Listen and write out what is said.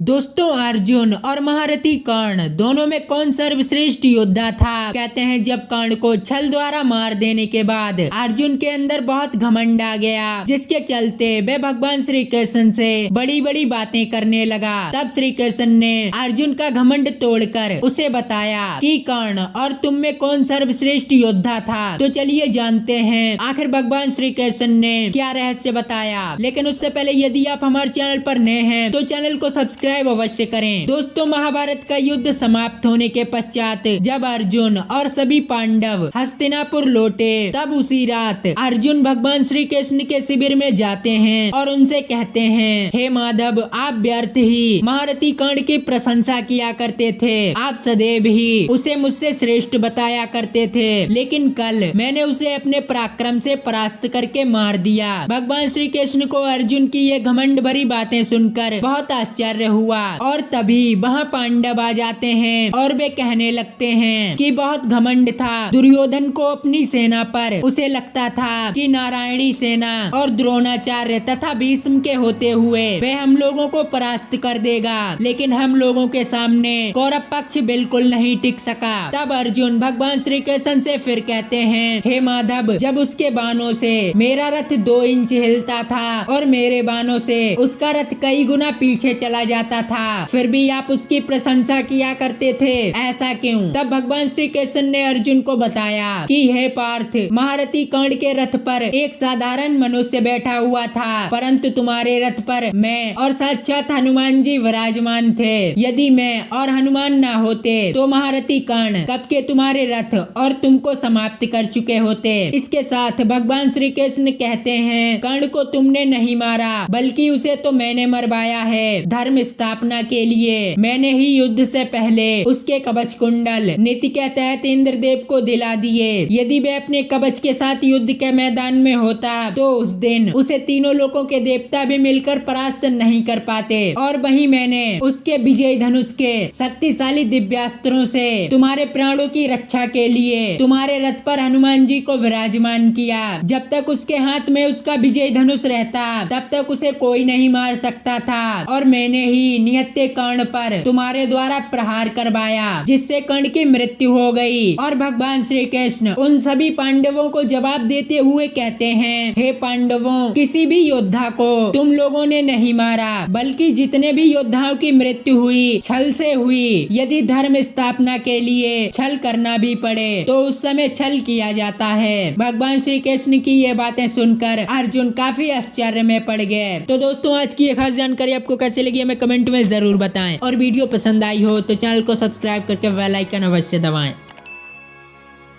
दोस्तों, अर्जुन और महारथी कर्ण दोनों में कौन सर्वश्रेष्ठ योद्धा था? कहते हैं जब कर्ण को छल द्वारा मार देने के बाद अर्जुन के अंदर बहुत घमंड आ गया, जिसके चलते वह भगवान श्री कृष्ण से बड़ी बड़ी बातें करने लगा। तब श्री कृष्ण ने अर्जुन का घमंड तोड़कर उसे बताया कि कर्ण और तुम में कौन सर्वश्रेष्ठ योद्धा था। तो चलिए जानते हैं आखिर भगवान श्री कृष्ण ने क्या रहस्य बताया। लेकिन उससे पहले यदि आप हमारे चैनल पर नए हैं तो चैनल को सब्सक्राइब अवश्य करें। दोस्तों, महाभारत का युद्ध समाप्त होने के पश्चात जब अर्जुन और सभी पांडव हस्तिनापुर लौटे, तब उसी रात अर्जुन भगवान श्री कृष्ण के शिविर में जाते हैं और उनसे कहते हैं, हे माधव, आप व्यर्थ ही महारथी कर्ण की प्रशंसा किया करते थे। आप सदैव ही उसे मुझसे श्रेष्ठ बताया करते थे, लेकिन कल मैंने उसे अपने पराक्रम से परास्त करके मार दिया। भगवान श्री कृष्ण को अर्जुन की ये घमंड भरी बातें सुनकर बहुत आश्चर्य हुआ और तभी वहाँ पांडव आ जाते हैं और वे कहने लगते हैं कि बहुत घमंड था। दुर्योधन को अपनी सेना पर उसे लगता था कि नारायणी सेना और द्रोणाचार्य तथा भीष्म के होते हुए वे हम लोगों को परास्त कर देगा, लेकिन हम लोगों के सामने कौरव पक्ष बिल्कुल नहीं टिक सका। तब अर्जुन भगवान श्री कृष्ण से फिर कहते हैं, हे माधव, जब उसके बाणों से मेरा रथ 2 इंच हिलता था और मेरे बाणों से उसका रथ कई गुना पीछे चला जाता था, फिर भी आप उसकी प्रशंसा किया करते थे, ऐसा क्यों? तब भगवान श्री कृष्ण ने अर्जुन को बताया कि हे पार्थ, महारथी कर्ण के रथ पर एक साधारण मनुष्य बैठा हुआ था, परंतु तुम्हारे रथ पर मैं और साक्षात हनुमान जी विराजमान थे। यदि मैं और हनुमान ना होते तो महारथी कर्ण कब के तुम्हारे रथ और तुमको समाप्त कर चुके होते। इसके साथ भगवान श्री कृष्ण कहते हैं, कर्ण को तुमने नहीं मारा, बल्कि उसे तो मैंने मरवाया है। धर्म स्थापना के लिए मैंने ही युद्ध से पहले उसके कवच कुंडल नीति के तहत इंद्रदेव को दिला दिए। यदि वह अपने कवच के साथ युद्ध के मैदान में होता तो उस दिन उसे तीनों लोकों के देवता भी मिलकर परास्त नहीं कर पाते। और वहीं मैंने उसके विजय धनुष के शक्तिशाली दिव्यास्त्रों से तुम्हारे प्राणों की रक्षा के लिए तुम्हारे रथ पर हनुमान जी को विराजमान किया। जब तक उसके हाथ में उसका विजय धनुष रहता तब तक उसे कोई नहीं मार सकता था, और मैंने ही नियत्ते कर्ण पर तुम्हारे द्वारा प्रहार करवाया, जिससे कर्ण की मृत्यु हो गई। और भगवान श्री कृष्ण उन सभी पांडवों को जवाब देते हुए कहते हैं, हे पांडवों, किसी भी योद्धा को तुम लोगों ने नहीं मारा, बल्कि जितने भी योद्धाओं की मृत्यु हुई छल से हुई। यदि धर्म स्थापना के लिए छल करना भी पड़े तो उस समय छल किया जाता है। भगवान श्री कृष्ण की ये बातें सुनकर अर्जुन काफी आश्चर्य में पड़ गए। तो दोस्तों, आज की ये खास जानकारी आपको कैसे लगी हमें कमेंट में जरूर बताएं, और वीडियो पसंद आई हो तो चैनल को सब्सक्राइब करके बेल आइकन अवश्य दबाएं।